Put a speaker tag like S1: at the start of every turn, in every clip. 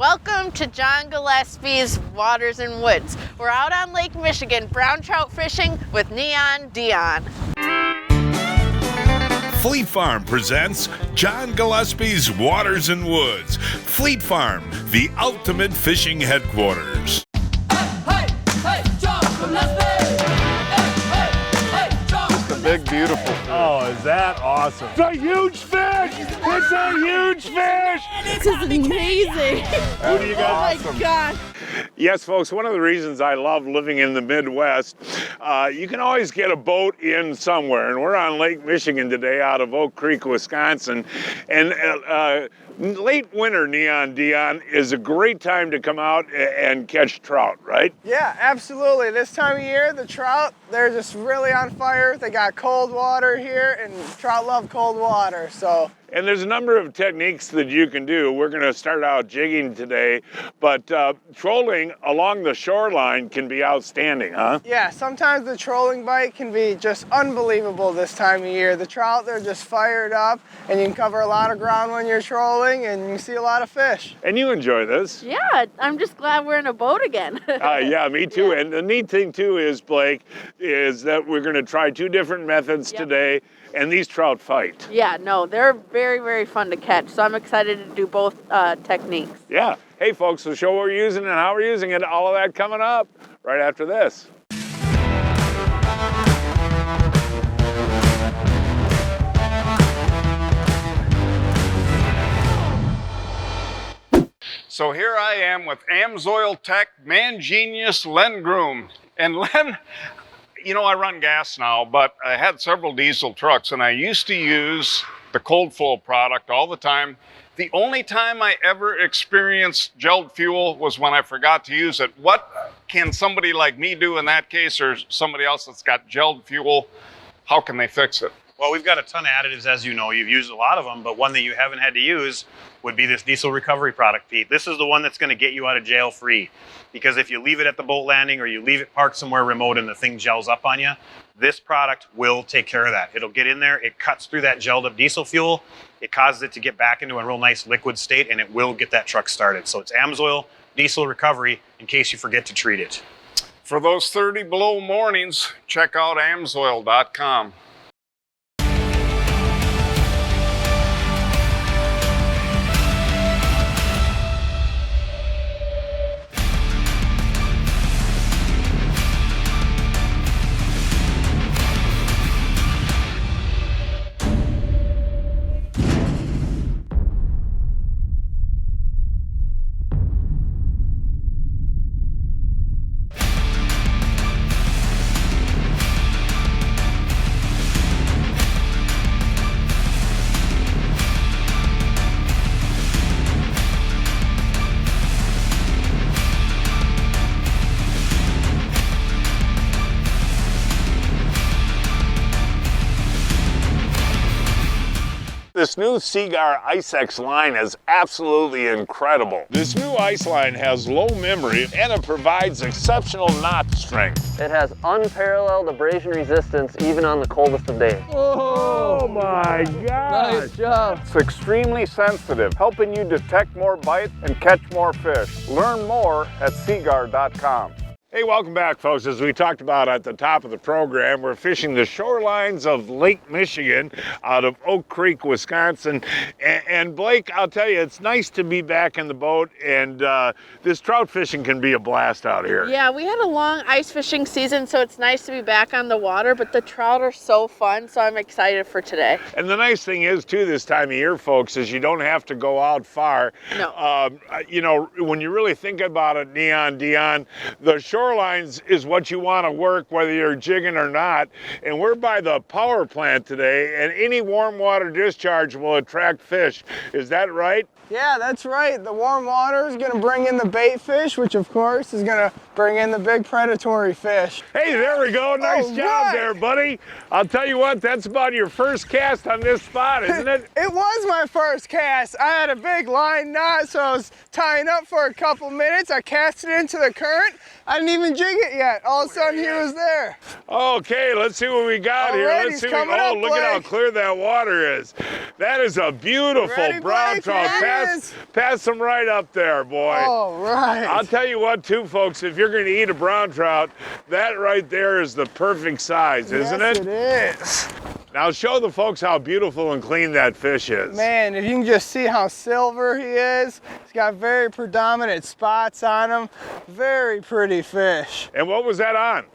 S1: Welcome to John Gillespie's Waters and Woods. We're out on Lake Michigan brown trout fishing with Neon Dion.
S2: Fleet Farm presents John Gillespie's Waters and Woods. Fleet Farm, the ultimate fishing headquarters.
S3: Hey, John Gillespie!
S4: It's a big, beautiful fish.
S5: Oh, is that awesome? It's a huge fish! It's a huge fish!
S1: This is amazing.
S5: Who do you got?
S1: Oh my God.
S5: Yes, folks, one of the reasons I love living in the Midwest, you can always get a boat in somewhere. And we're on Lake Michigan today out of Oak Creek, Wisconsin. And late winter, Neon Dion, is a great time to come out and catch trout, right?
S4: Yeah, absolutely. This time of year, the trout, they're just really on fire. They got cold water here, and trout love cold water, so.
S5: And there's a number of techniques that you can do. We're going to start out jigging today, but trolling along the shoreline can be outstanding, huh?
S4: Yeah, sometimes the trolling bite can be just unbelievable this time of year. The trout, they're just fired up, and you can cover a lot of ground when you're trolling, and you see a lot of fish.
S5: And you enjoy this.
S1: Yeah, I'm just glad we're in a boat again.
S5: Yeah, me too.
S1: Yeah.
S5: And the neat thing too is, Blake, is that we're going to try two different methods today, and these trout fight.
S1: Yeah, no, they're very, very fun to catch. So I'm excited to do both techniques.
S5: Yeah. Hey, folks, the show we're using and how we're using it, all of that coming up right after this.
S6: So here I am with Amsoil Tech man genius Len Groom. And Len, you know, I run gas now, but I had several diesel trucks and I used to use the cold flow product all the time. The only time I ever experienced gelled fuel was when I forgot to use it. What can somebody like me do in that case, or somebody else that's got gelled fuel? How can they fix it?
S7: Well, we've got a ton of additives, as you know. You've used a lot of them, but one that you haven't had to use would be this diesel recovery product, Pete. This is the one that's going to get you out of jail free. Because if you leave it at the boat landing or you leave it parked somewhere remote and the thing gels up on you, this product will take care of that. It'll get in there, it cuts through that gelled up diesel fuel, it causes it to get back into a real nice liquid state, and it will get that truck started. So it's Amsoil Diesel Recovery in case you forget to treat it.
S6: For those 30 below mornings, check out amsoil.com.
S5: This new Seaguar IceX line is absolutely incredible. This new ice line has low memory and it provides exceptional knot strength.
S8: It has unparalleled abrasion resistance even on the coldest of days.
S5: Oh my gosh!
S8: Nice job.
S6: It's extremely sensitive, helping you detect more bite and catch more fish. Learn more at seaguar.com.
S5: Hey, welcome back, folks. As we talked about at the top of the program, we're fishing the shorelines of Lake Michigan out of Oak Creek, Wisconsin. And Blake, I'll tell you, it's nice to be back in the boat, and this trout fishing can be a blast out here.
S1: Yeah, we had a long ice fishing season, so it's nice to be back on the water, but the trout are so fun, so I'm excited for today.
S5: And the nice thing is, too, this time of year, folks, is you don't have to go out far.
S1: No.
S5: You know, when you really think about it, Neon Dion, the shorelines is what you want to work whether you're jigging or not, and we're by the power plant today, and any warm water discharge will attract fish. Is that right?
S4: Yeah, that's right. The warm water is going to bring in the bait fish, which of course is going to bring in the big predatory fish.
S5: Hey, there we go. Nice job there, buddy. I'll tell you what, that's about your first cast on this spot, isn't it?
S4: It was my first cast. I had a big line knot, so I was tying up for a couple minutes. I cast it into the current. I didn't even jig it yet. All of a sudden, he was there.
S5: Okay, let's see what we got here.
S4: Alright,
S5: Let's see.
S4: he's coming
S5: Oh,
S4: up,
S5: look at how
S4: Blake.
S5: clear that water is. That is a beautiful
S4: Ready,
S5: brown
S4: Blake?
S5: trout.
S4: There it is.
S5: Pass them right up there, boy.
S4: All right.
S5: I'll tell you what, too, folks. If you're going to eat a brown trout, that right there is the perfect size, isn't
S4: Yes,
S5: it?
S4: it is.
S5: Now show the folks how beautiful and clean that fish is.
S4: Man, if you can just see how silver he is, he's got very predominant spots on him. Very pretty fish.
S5: And what was that on?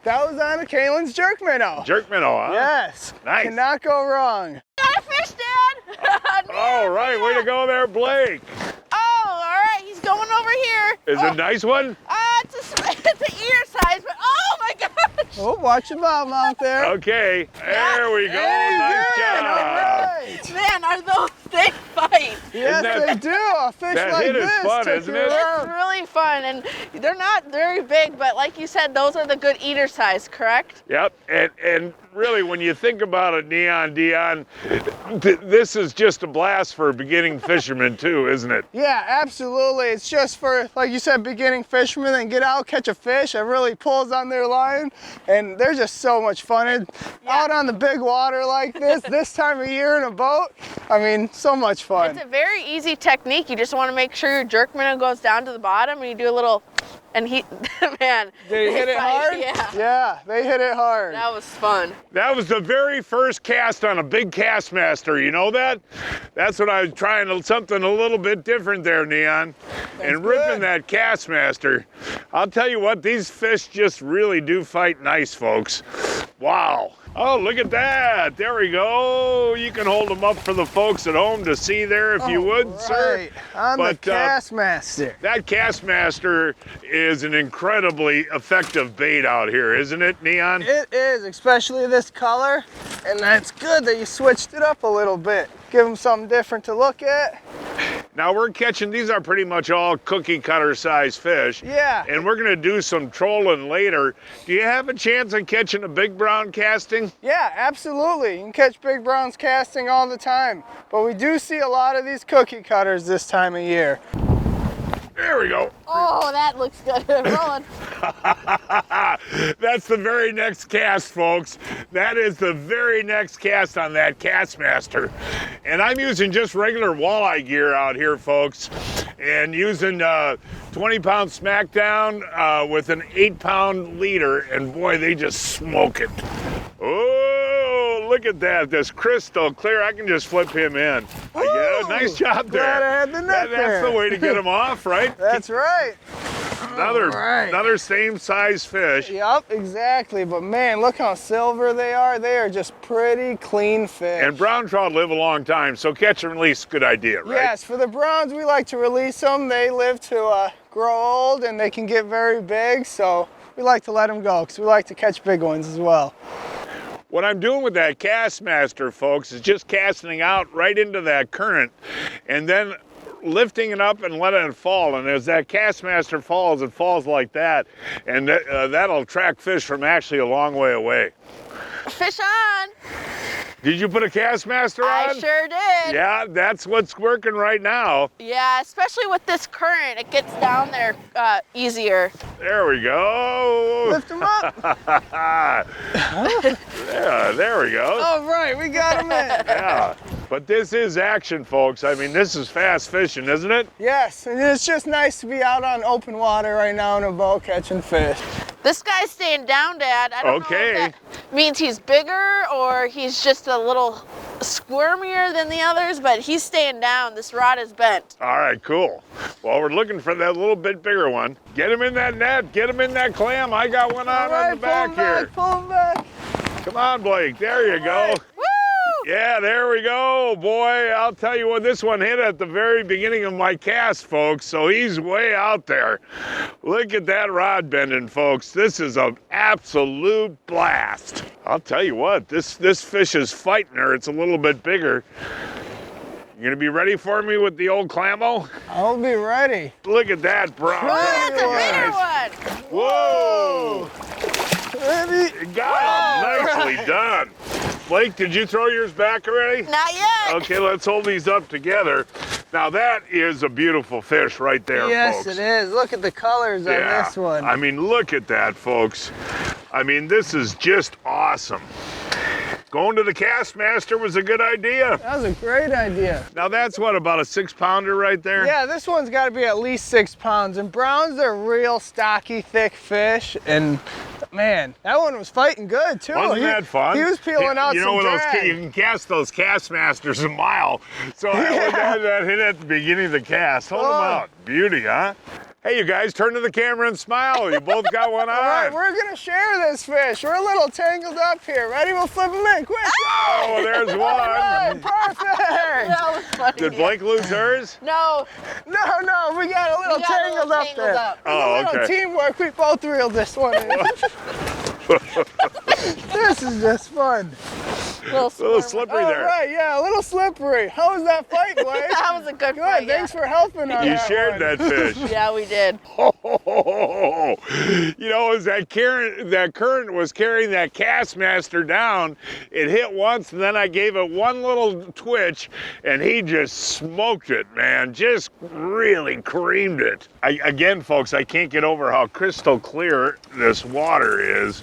S4: That was on a Kalen's Jerk Minnow.
S5: Jerk minnow, huh?
S4: Yes.
S5: Nice.
S4: Cannot go wrong.
S1: Got a fish, Dad!
S5: All right, way to go there, Blake.
S1: Oh, all right, he's going over here.
S5: Is it a nice one?
S1: It's an ear size, but oh my gosh!
S4: Oh, watch your mouth out there.
S5: Okay, there we go. Nice job.
S4: All right.
S1: Man, are those things fight?
S4: Yes,
S5: that-
S4: they do. A fish
S5: that
S4: like
S5: hit is
S4: this.
S5: fun,
S4: took
S5: isn't
S4: you
S5: it?
S4: around.
S1: It's really fun, and they're not very big, but like you said, those are the good eater size, correct?
S5: Yep, and really, when you think about it, Neon Dion, this is just a blast for beginning fishermen too, isn't it?
S4: Yeah, absolutely. It's just for, like you said, beginning fishermen and get out, catch a fish that really pulls on their line, and they're just so much fun. And out on the big water like this time of year in a boat, I mean, so much fun.
S1: It's a very easy technique. You just want to make sure your jerk minnow goes down to the bottom, and you do a little, and he, man.
S4: Did he hit it
S1: fight.
S4: hard?
S1: Yeah.
S4: Yeah, they hit it hard.
S1: That was fun.
S5: That was the very first cast on a big Kastmaster, you know that? That's what I was trying to, something a little bit different there, Neon. And ripping
S4: good.
S5: that Kastmaster. I'll tell you what, these fish just really do fight nice, folks. Wow. Oh, look at that. There we go. You can hold them up for the folks at home to see there if you would, sir.
S4: Right, on
S5: But,
S4: the Kastmaster.
S5: That Kastmaster is an incredibly effective bait out here, isn't it, Neon?
S4: It is, especially this color, and that's good that you switched it up a little bit. Give them something different to look at.
S5: Now we're catching, these are pretty much all cookie cutter size fish.
S4: Yeah.
S5: And we're gonna do some trolling later. Do you have a chance of catching a big brown casting?
S4: Yeah, absolutely. You can catch big browns casting all the time, but we do see a lot of these cookie cutters this time of year.
S5: There we go.
S1: Oh, that looks good. Rolling.
S5: That's the very next cast, folks. That is the very next cast on that Kastmaster. And I'm using just regular walleye gear out here, folks, and using 20-pound smackdown with an 8-pound leader, and boy, they just smoke it. Oh, look at that. That's crystal clear. I can just flip him in. Yeah, nice job there.
S4: Glad I had the net
S5: That's the
S4: there.
S5: way to get him off, right?
S4: That's right.
S5: Another same size fish.
S4: Yep, exactly. But man, look how silver they are. They are just pretty clean fish.
S5: And brown trout live a long time, so catch and release, good idea, right?
S4: Yes, for the browns, we like to release them. They live to grow old and they can get very big, so we like to let them go because we like to catch big ones as well.
S5: What I'm doing with that Kastmaster, folks, is just casting out right into that current and then lifting it up and letting it fall. And as that Kastmaster falls, it falls like that. And that'll attract fish from actually a long way away.
S1: Fish on.
S5: Did you put a Kastmaster on?
S1: I sure did.
S5: Yeah, that's what's working right now.
S1: Yeah, especially with this current, it gets down there easier.
S5: There we go.
S4: Lift them up.
S5: Yeah, there we go.
S4: All right, we got them in.
S5: Yeah, but this is action, folks. I mean, this is fast fishing, isn't it?
S4: Yes, and it's just nice to be out on open water right now in a boat catching fish.
S1: This guy's staying down, Dad. I don't know
S5: Okay.
S1: if that means he's bigger or he's just a little squirmier than the others, but he's staying down. This rod is bent.
S5: All right, cool. Well, we're looking for that little bit bigger one. Get him in that net. Get him in that clam. I got one out on the back here.
S4: Pull them back.
S5: Come on, Blake. There you go.
S1: Woo!
S5: Yeah, there we go. Boy, I'll tell you what, this one hit at the very beginning of my cast, folks, so he's way out there. Look at that rod bending, folks. This is an absolute blast. I'll tell you what, this fish is fighting her. It's a little bit bigger. You gonna be ready for me with the old Clamo?
S4: I'll be ready.
S5: Look at that brown.
S1: Oh, that's a
S5: guys.
S1: bigger one.
S5: Whoa!
S4: Ready?
S5: You got him. Nicely done. Blake, did you throw yours back already?
S1: Not yet.
S5: Okay, let's hold these up together. Now that is a beautiful fish right there,
S4: Yes,
S5: folks.
S4: it is. Look at the colors on this one.
S5: I mean, look at that, folks. I mean, this is just awesome. Going to the Kastmaster was a good idea.
S4: That was a great idea.
S5: Now that's what, about a 6-pounder right there?
S4: Yeah, this one's got to be at least 6 pounds. And browns, they're real stocky, thick fish. And man, that one was fighting good too.
S5: Wasn't that fun?
S4: He was peeling out
S5: you
S4: some
S5: know,
S4: drag.
S5: you can cast those Kastmasters a mile. So that hit at the beginning of the cast. Hold them out. Beauty, huh? Hey, you guys, turn to the camera and smile. You both got one on.
S4: All right, we're gonna share this fish. We're a little tangled up here. Ready? We'll flip them in. Quick!
S5: Oh, there's one.
S4: All right, perfect.
S1: That was funny.
S5: Did Blake lose hers?
S1: No.
S4: No, we got a little tangled up there.
S1: Up.
S5: Oh,
S4: A little
S5: okay.
S4: teamwork. We both reeled this one in. This is just fun.
S5: A little slippery
S4: All
S5: there.
S4: right, yeah, a little slippery. How was that fight, Blake?
S1: That was a good
S4: Good.
S1: fight.
S4: Thanks for helping on
S5: You
S4: that
S5: shared
S4: one.
S5: that fish.
S1: Yeah, we did.
S5: You know, as that current was carrying that Kastmaster down, it hit once, and then I gave it one little twitch, and he just smoked it, man. Just really creamed it. Again, folks, I can't get over how crystal clear this water is,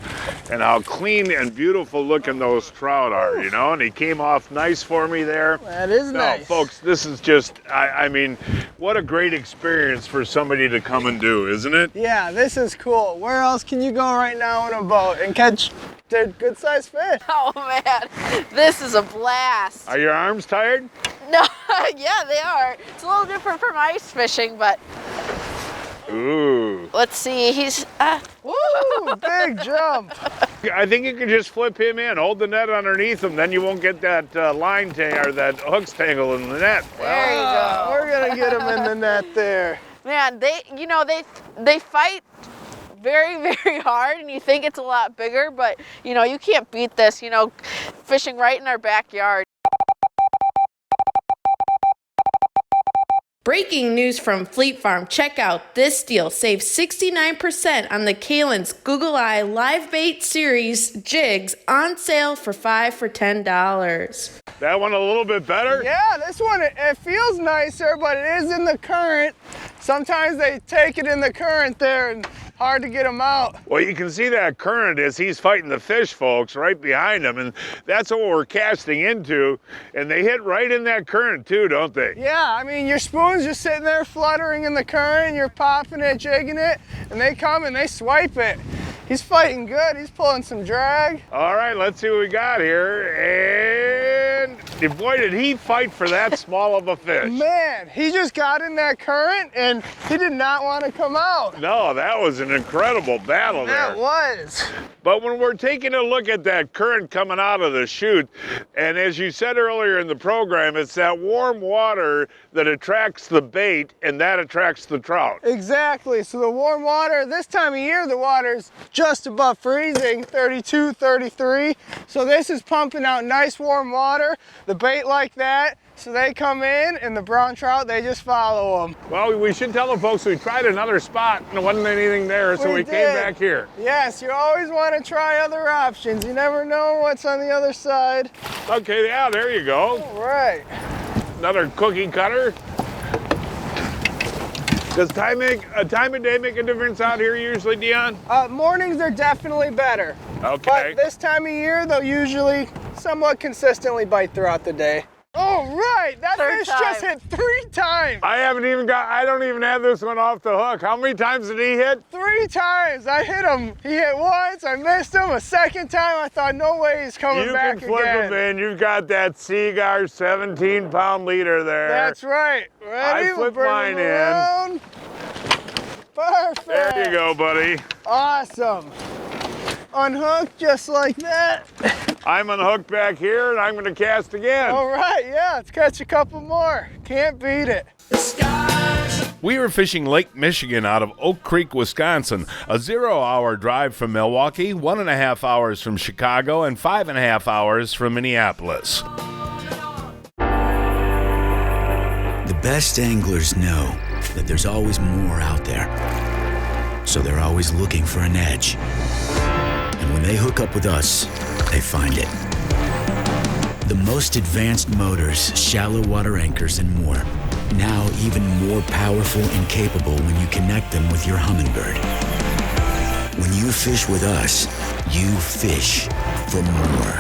S5: and how clean and beautiful looking those trout are, you know? And he came off nice for me there.
S4: That is nice.
S5: No, folks, this is just, I mean, what a great experience for somebody to come and do, isn't it?
S4: Yeah, this is cool. Where else can you go right now in a boat and catch good sized fish?
S1: Oh man, this is a blast.
S5: Are your arms tired?
S1: No, yeah, they are. It's a little different from ice fishing, but
S5: Ooh.
S1: let's see. He's
S4: Woo, big jump.
S5: I think you can just flip him in, hold the net underneath him, then you won't get that or that hooks tangle in the net.
S1: there you go.
S4: We're gonna get him in the net there.
S1: Man, they fight very, very hard, and you think it's a lot bigger, but you can't beat this. Fishing right in our backyard. Breaking news from Fleet Farm. Check out this deal. Save 69% on the Kalen's Google Eye Live Bait Series jigs on sale for 5 for $10.
S5: That one a little bit better?
S4: Yeah, this one, it feels nicer, but it is in the current. Sometimes they take it in the current there and hard to get them out.
S5: Well, you can see that current as he's fighting the fish, folks, right behind him, and that's what we're casting into, and they hit right in that current too, don't they?
S4: Yeah, I mean, your spoon's just sitting there fluttering in the current, you're popping it, jigging it, and they come and they swipe it. He's fighting good, he's pulling some drag.
S5: All right, let's see what we got here, and boy, did he fight for that small of a fish.
S4: Man, he just got in that current and he did not want to come out.
S5: No, that was an incredible battle there.
S4: That was.
S5: But when we're taking a look at that current coming out of the chute, and as you said earlier in the program, it's that warm water that attracts the bait and that attracts the trout.
S4: Exactly, so the warm water, this time of year the water's just above freezing, 32, 33. So this is pumping out nice warm water, the bait like that. So they come in, and the brown trout, they just follow them.
S5: Well, we should tell the folks we tried another spot and there wasn't anything there, so we came back here.
S4: Yes, you always want to try other options. You never know what's on the other side.
S5: Okay, yeah, there you go.
S4: All right.
S5: Another cookie cutter. Does time of day make a difference out here usually, Dion?
S4: Mornings are definitely better.
S5: Okay.
S4: But this time of year, they'll usually somewhat consistently bite throughout the day. Oh, right, that
S1: Third
S4: fish
S1: time.
S4: just hit 3 times.
S5: I don't even have this one off the hook. How many times did he hit?
S4: 3 times. I hit him. He hit once. I missed him. A second time, I thought, no way he's coming back
S5: You can flip
S4: again.
S5: him in. You've got that Seagar 17-pound leader there.
S4: That's right. Ready?
S5: I
S4: We'll
S5: flipped
S4: bring
S5: mine
S4: him
S5: in.
S4: around. Perfect.
S5: There you go, buddy.
S4: Awesome. Unhook just like that.
S5: I'm unhooked back here, and I'm going to cast again.
S4: All right, yeah, let's catch a couple more. Can't beat it.
S2: We are fishing Lake Michigan out of Oak Creek, Wisconsin, a 0-hour drive from Milwaukee, 1.5 hours from Chicago, and 5.5 hours from Minneapolis.
S9: The best anglers know that there's always more out there. So they're always looking for an edge. And when they hook up with us, they find it. The most advanced motors, shallow water anchors, and more. Now even more powerful and capable when you connect them with your Humminbird. When you fish with us, you fish for more.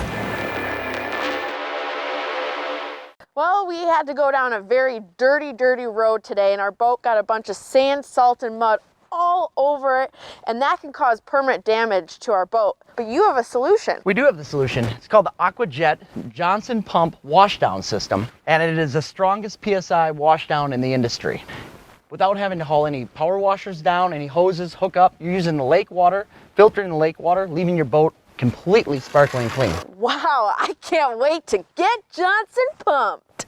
S1: Well, we had to go down a very dirty road today, and our boat got a bunch of sand, salt, and mud all over it, and that can cause permanent damage to our boat. But you have a solution.
S10: We do have the solution. It's called the AquaJet Johnson Pump Washdown System, and it is the strongest PSI washdown in the industry. Without having to haul any power washers down, any hoses, hook up, you're using the lake water, filtering the lake water, leaving your boat completely sparkling clean.
S1: Wow, I can't wait to get Johnson pumped.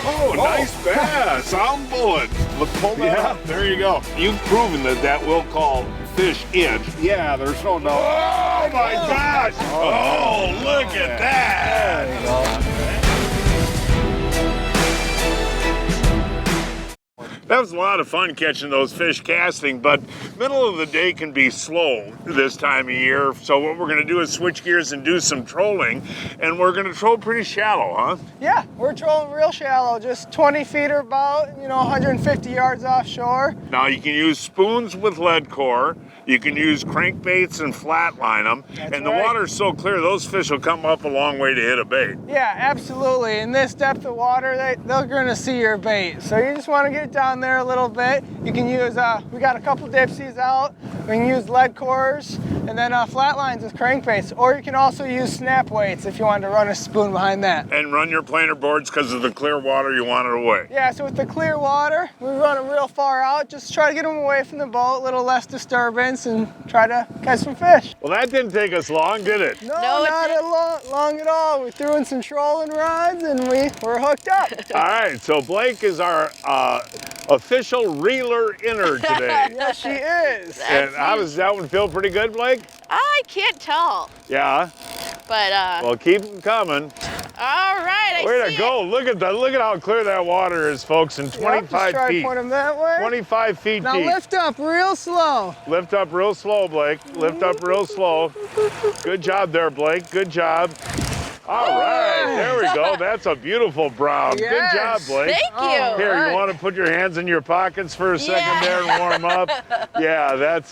S2: Oh, nice bass. I'm bullet. Let's pull that up. There you go. You've proven that will call fish in. Yeah, there's no doubt. Oh, my gosh. Oh, look at that. There you go. That was a lot of fun catching those fish casting, but middle of the day can be slow this time of year. So what we're going to do is switch gears and do some trolling, and we're going to troll pretty shallow, huh?
S4: Yeah, we're trolling real shallow, just 20 feet or about, 150 yards offshore.
S2: Now you can use spoons with lead core. You can use crankbaits and flatline them. And the water's so clear, those fish will come up a long way to hit a bait.
S4: Yeah, absolutely. In this depth of water, they're going to see your bait. So you just want to get down there a little bit. You can use, we got a couple dipsies out. We can use lead cores and then flatlines with crankbaits. Or you can also use snap weights if you want to run a spoon behind that.
S2: And run your planer boards because of the clear water, you want it away.
S4: Yeah, so with the clear water, we run them real far out. Just try to get them away from the boat, a little less disturbance, and try to catch some fish.
S2: Well, that didn't take us long, did it?
S4: No, not long at all. We threw in some trolling rods and we're hooked up.
S2: All right, so Blake is our official reeler inner today.
S4: Yes, she is.
S2: And how does that one feel? Pretty good, Blake?
S1: I can't tell,
S2: Yeah.
S1: but
S2: Well, keep them coming.
S1: all right.
S2: Way to go! Look at how clear that water is, folks. And 25
S4: just try
S2: feet.
S4: to point them that way.
S2: 25 feet
S4: now
S2: deep.
S4: lift up real slow.
S2: Lift up real slow, Blake. Lift up real slow. Good job there, Blake. Good job. All right, there we go. That's a beautiful brown.
S4: Yes.
S2: Good job, Blake.
S1: Thank you.
S2: Here,
S4: right.
S2: you want to put your hands in your pockets for a second there and warm up? Yeah, that's,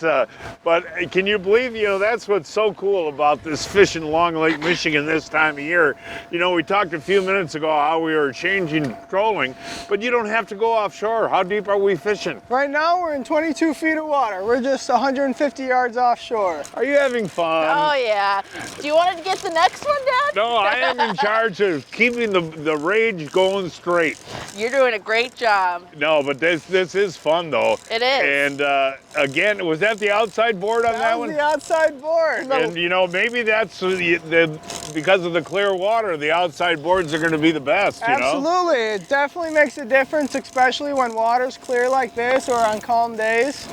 S2: but can you believe, that's what's so cool about this fishing along Lake Michigan this time of year. We talked a few minutes ago how we were changing trolling, but you don't have to go offshore. How deep are we fishing?
S4: Right now we're in 22 feet of water. We're just 150 yards offshore.
S2: Are you having fun?
S1: Oh yeah. Do you want to get the next one, Dad?
S2: No, I am in charge of keeping the rage going straight.
S1: You're doing a great job.
S2: No, but this is fun though.
S1: It is.
S2: And again, was that the outside board on that
S4: was
S2: one?
S4: the outside board.
S2: And maybe that's because of the clear water, the outside boards are going to be the best.
S4: Absolutely, it definitely makes a difference, especially when water's clear like this or on calm days.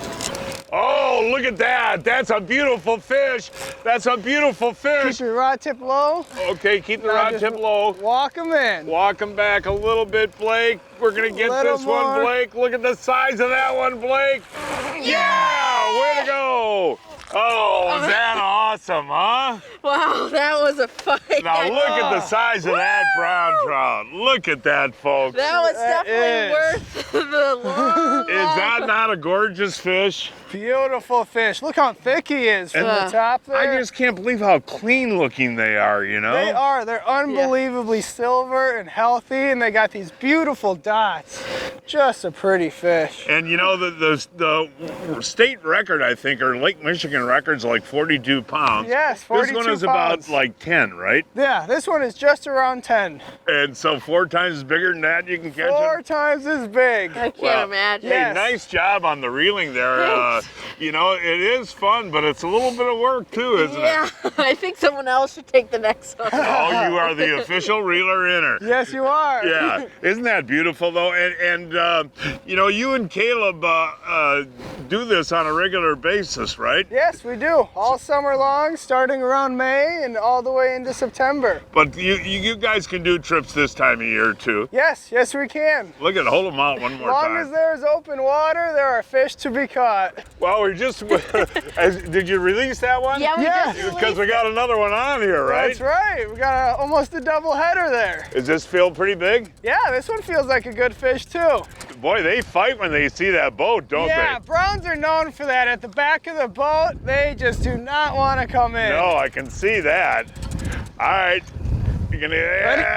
S2: Oh, look at that! That's a beautiful fish. That's a beautiful fish.
S4: Keep your rod tip low.
S2: Okay, keep the
S4: Now
S2: rod
S4: just
S2: tip low.
S4: Walk them in.
S2: Walk them back a little bit, Blake. We're gonna get
S4: Little
S2: this one,
S4: more.
S2: Blake. Look at the size of that one, Blake. Yeah! Way to go! Oh, is that awesome, huh?
S1: Wow, that was a fight.
S2: Now look at the size of that brown trout. Look at that, folks.
S1: That was
S4: That
S1: definitely worth the long.
S2: Is that not a gorgeous fish?
S4: Beautiful fish. Look how thick he is from the top there.
S2: I just can't believe how clean looking they are,
S4: They are. They're unbelievably silver and healthy, and they got these beautiful dots. Just a pretty fish.
S2: And the state record, I think, or Lake Michigan record's like 42 pounds.
S4: Yes, 42
S2: This one is
S4: pounds.
S2: about like 10, right?
S4: Yeah, this one is just around 10.
S2: And so 4 times bigger than that you can catch
S4: 4
S2: it?
S4: times as big.
S1: I can't imagine.
S2: Hey,
S4: Yes.
S2: nice job on the reeling there. It is fun, but it's a little bit of work too, isn't it?
S1: Yeah, I think someone else should take the next one.
S2: Oh, you are the official reeler inner.
S4: Yes, you are.
S2: Yeah, isn't that beautiful though? And
S5: you know, you and Caleb do this on a regular basis, right?
S4: Yes, we do. All summer long, starting around May and all the way into September.
S5: But you guys can do trips this time of year too.
S4: Yes, yes we can.
S5: Look at, hold them out one more
S4: As long
S5: time.
S4: as there's open water, there are fish to be caught.
S5: Well, we just, did you release that one?
S1: Yeah, we
S4: Yeah.
S1: just
S5: Because we got another one on here, right?
S4: That's right. We got almost a double header there.
S5: Does this feel pretty big?
S4: Yeah, this one feels like a good fish too.
S5: Boy, they fight when they see that boat, don't
S4: Yeah,
S5: they?
S4: browns are known for that. At the back of the boat, they just do not want to come in.
S5: No, I can see that. All right. You're gonna.
S4: Ready?
S5: Oh,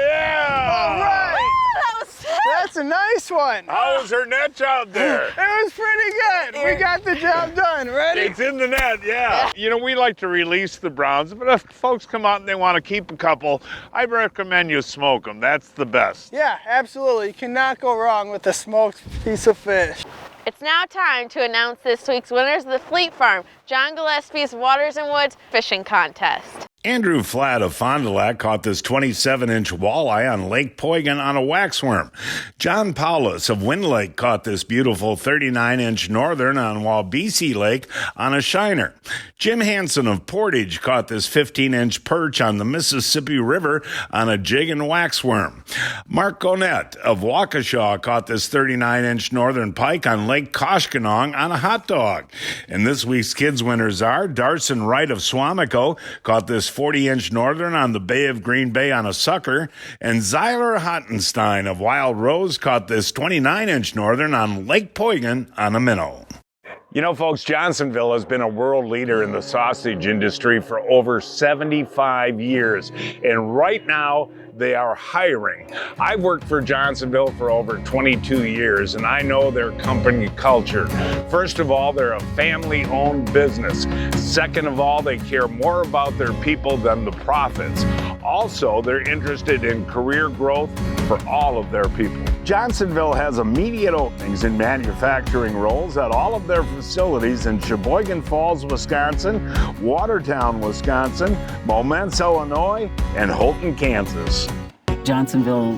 S5: yeah!
S4: All right.
S1: that was sick.
S4: That's a nice one.
S5: How was her net job there?
S4: It was pretty good. We got the job done. Ready?
S5: It's in the net, yeah. You know, we like to release the browns, but if folks come out and they want to keep a couple, I recommend you smoke them. That's the best.
S4: Yeah, absolutely. You cannot go wrong with a smoked piece of fish.
S1: It's now time to announce this week's winners of the Fleet Farm, John Gillespie's Waters and Woods Fishing Contest.
S2: Andrew Flatt of Fond du Lac caught this 27-inch walleye on Lake Poygan on a waxworm. John Paulus of Wind Lake caught this beautiful 39-inch northern on Wabisi Lake on a shiner. Jim Hansen of Portage caught this 15-inch perch on the Mississippi River on a jig and waxworm. Mark Gonette of Waukesha caught this 39-inch northern pike on Lake Koshkonong on a hot dog. And this week's kids winners are Darson Wright of Swamico caught this 40-inch northern on the Bay of Green Bay on a sucker, and Zyler Hottenstein of Wild Rose caught this 29-inch northern on Lake Poygan on a minnow.
S5: You know, folks, Johnsonville has been a world leader in the sausage industry for over 75 years. And right now, they are hiring. I've worked for Johnsonville for over 22 years, and I know their company culture. First of all, they're a family-owned business. Second of all, they care more about their people than the profits. Also, they're interested in career growth for all of their people. Johnsonville has immediate openings in manufacturing roles at all of their facilities in Sheboygan Falls, Wisconsin, Watertown, Wisconsin, Momence, Illinois, and Holton, Kansas.
S11: Johnsonville,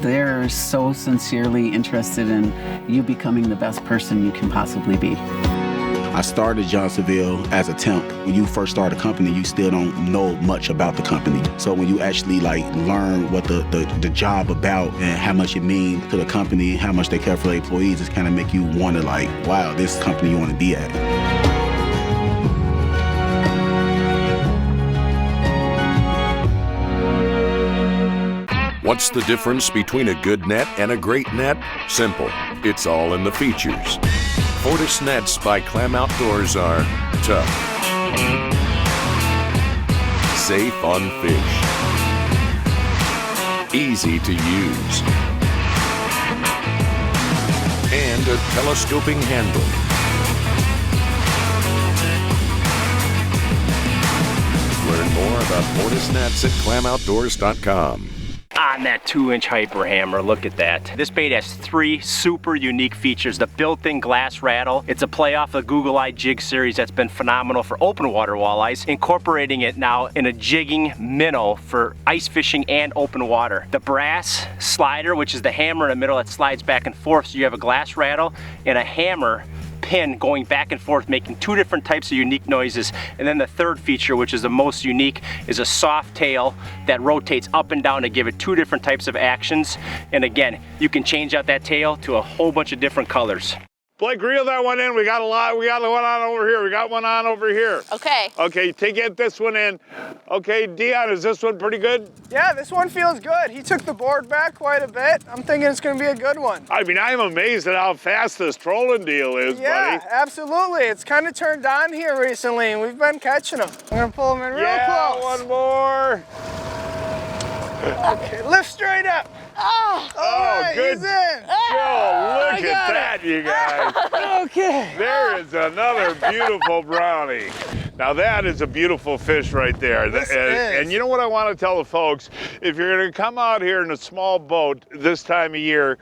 S11: they're so sincerely interested in you becoming the best person you can possibly be.
S12: I started Johnsonville as a temp. When you first start a company, you still don't know much about the company. So when you actually learn what the job about and how much it means to the company, how much they care for their employees, it's kind of make you want to wow, this company you want to be at.
S13: What's the difference between a good net and a great net? Simple. It's all in the features. Fortis nets by Clam Outdoors are tough, safe on fish, easy to use, and a telescoping handle. Learn more about Fortis nets at clamoutdoors.com.
S14: On that 2-inch hyper hammer, look at that. This bait has 3 super unique features. The built-in glass rattle. It's a play off the Google Eye jig series that's been phenomenal for open water walleyes, incorporating it now in a jigging minnow for ice fishing and open water. The brass slider, which is the hammer in the middle that slides back and forth, so you have a glass rattle and a hammer pin going back and forth, making 2 different types of unique noises. And then the third feature, which is the most unique, is a soft tail that rotates up and down to give it 2 different types of actions. And again, you can change out that tail to a whole bunch of different colors.
S5: Blake, reel that one in. We got a lot. We got one on over here. We got one on over here.
S1: Okay.
S5: Okay, get this one in. Okay, Dion, is this one pretty good?
S4: Yeah, this one feels good. He took the board back quite a bit. I'm thinking it's going to be a good one.
S5: I mean, I'm amazed at how fast this trolling deal is,
S4: yeah,
S5: buddy.
S4: Absolutely. It's kind of turned on here recently, and we've been catching them. I'm going to pull them in real close.
S5: One more.
S4: Okay, lift straight up.
S1: Oh,
S4: right,
S5: good.
S4: He's in.
S5: Oh, look at that, you guys.
S4: Okay.
S5: There is another beautiful brownie. Now that is a beautiful fish right there. And you know what I want to tell the folks? If you're going to come out here in a small boat this time of year,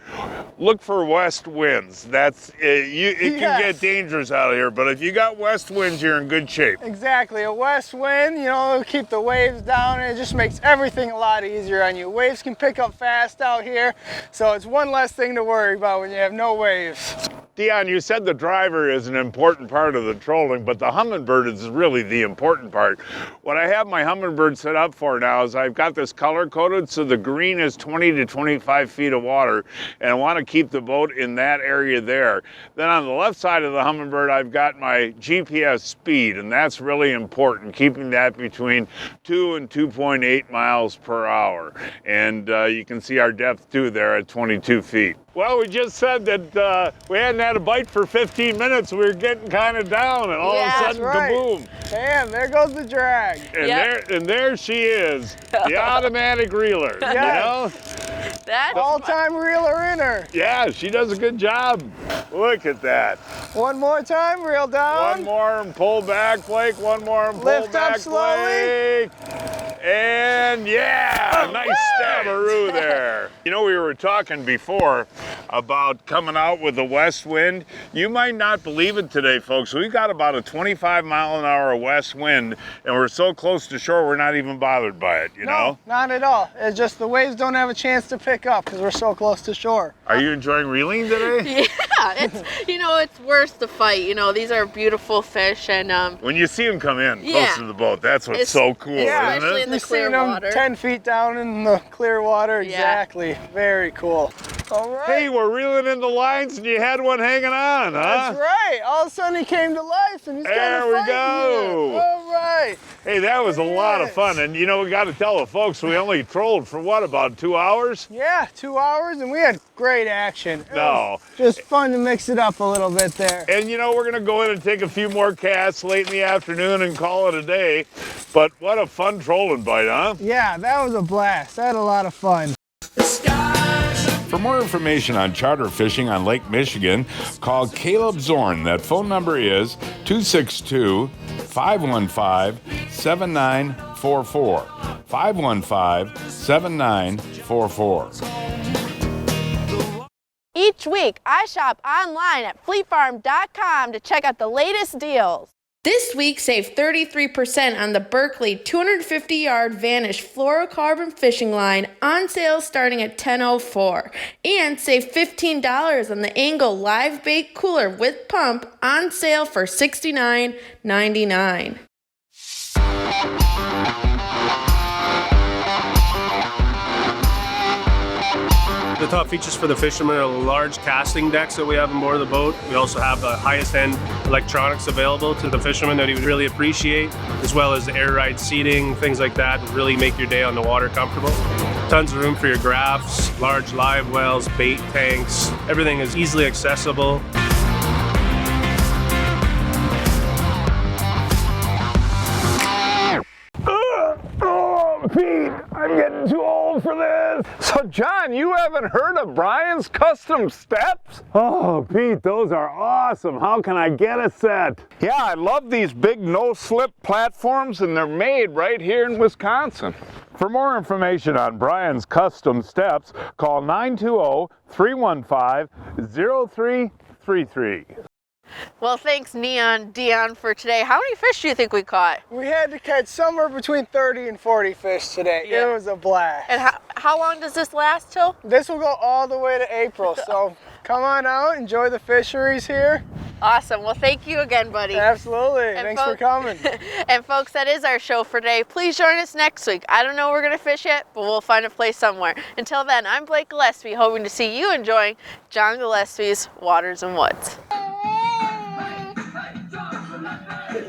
S5: look for west winds. It can get dangerous out here, but if you got west winds, you're in good shape.
S4: Exactly, a west wind, you know, it'll keep the waves down, and it just makes everything a lot easier on you. Waves can pick up fast out here, so it's one less thing to worry about when you have no waves.
S5: Dion, you said the driver is an important part of the trolling, but the Humminbird is really the important part. What I have my Humminbird set up for now is I've got this color coded so the green is 20 to 25 feet of water, and I want to keep the boat in that area there. Then on the left side of the Humminbird, I've got my GPS speed, and that's really important, keeping that between 2 and 2.8 miles per hour. And you can see our depth too there at 22 feet. Well, we just said that we hadn't had a bite for 15 minutes. We were getting kind of down, and all of a sudden, kaboom.
S4: Damn, there goes the drag.
S5: And there she is, the automatic reeler, you know?
S1: That's
S4: all-time reeler in her.
S5: Yeah, she does a good job. Look at that.
S4: One more time, reel down.
S5: One more and pull back, Blake. One more and pull
S4: Lift
S5: back,
S4: up slowly.
S5: Blake. And yeah, nice stabberoo there. You know, we were talking before about coming out with the west wind. You might not believe it today, folks. We've got about a 25-mile-an-hour west wind, and we're so close to shore, we're not even bothered by it, you know?
S4: Not at all. It's just the waves don't have a chance to pick up because we're so close to shore.
S5: Are you enjoying reeling today?
S1: Yeah, it's, you know, it's worth the fight. You know, these are beautiful fish, and
S5: when you see them come in close to the boat, that's what's so cool, isn't
S1: especially
S5: it?
S1: in the clear water.
S4: 10 feet down in the clear water, exactly. Very cool. All right.
S5: Hey, we're reeling in the lines and you had one hanging on, huh?
S4: That's right. All of a sudden he came to life and he's
S5: there we go.
S4: All right.
S5: Hey, that was a lot of fun. And you know, we got to tell the folks we only trolled for what, about 2 hours?
S4: Yeah, 2 hours, and we had great action. It
S5: No.
S4: was just fun to mix it up a little bit there.
S5: And you know, we're going to go in and take a few more casts late in the afternoon and call it a day. But what a fun trolling bite, huh?
S4: Yeah, that was a blast. I had a lot of fun.
S2: For more information on charter fishing on Lake Michigan, call Caleb Zorn. That phone number is 262-515-7944. 515-7944.
S1: Each week, I shop online at fleetfarm.com to check out the latest deals. This week, save 33% on the Berkley 250-yard Vanish fluorocarbon fishing line on sale starting at $10.04. And save $15 on the Angle live bait cooler with pump on sale for $69.99.
S15: The top features for the fishermen are large casting decks that we have on board the boat. We also have the highest end electronics available to the fishermen that he would really appreciate, as well as the air ride seating, things like that, really make your day on the water comfortable. Tons of room for your graphs, large live wells, bait tanks. Everything is easily accessible.
S5: Oh, Pete, I'm getting too old for this. So, John, you haven't heard of Brian's Custom Steps? Oh, Pete, those are awesome. How can I get a set? Yeah, I love these big no-slip platforms, and they're made right here in Wisconsin. For more information on Brian's Custom Steps, call 920-315-0333.
S1: Well, thanks, Dion, for today. How many fish do you think we caught?
S4: We had to catch somewhere between 30 and 40 fish today.
S1: Yeah.
S4: It was a blast.
S1: And how long does this last till?
S4: This will go all the way to April, so come on out, enjoy the fisheries here.
S1: Awesome. Well, thank you again, buddy.
S4: Absolutely.
S1: And
S4: thanks for coming.
S1: And folks, that is our show for today. Please join us next week. I don't know where we're going to fish yet, but we'll find a place somewhere. Until then, I'm Blake Gillespie, hoping to see you enjoying John Gillespie's Waters and Woods.
S3: Hey,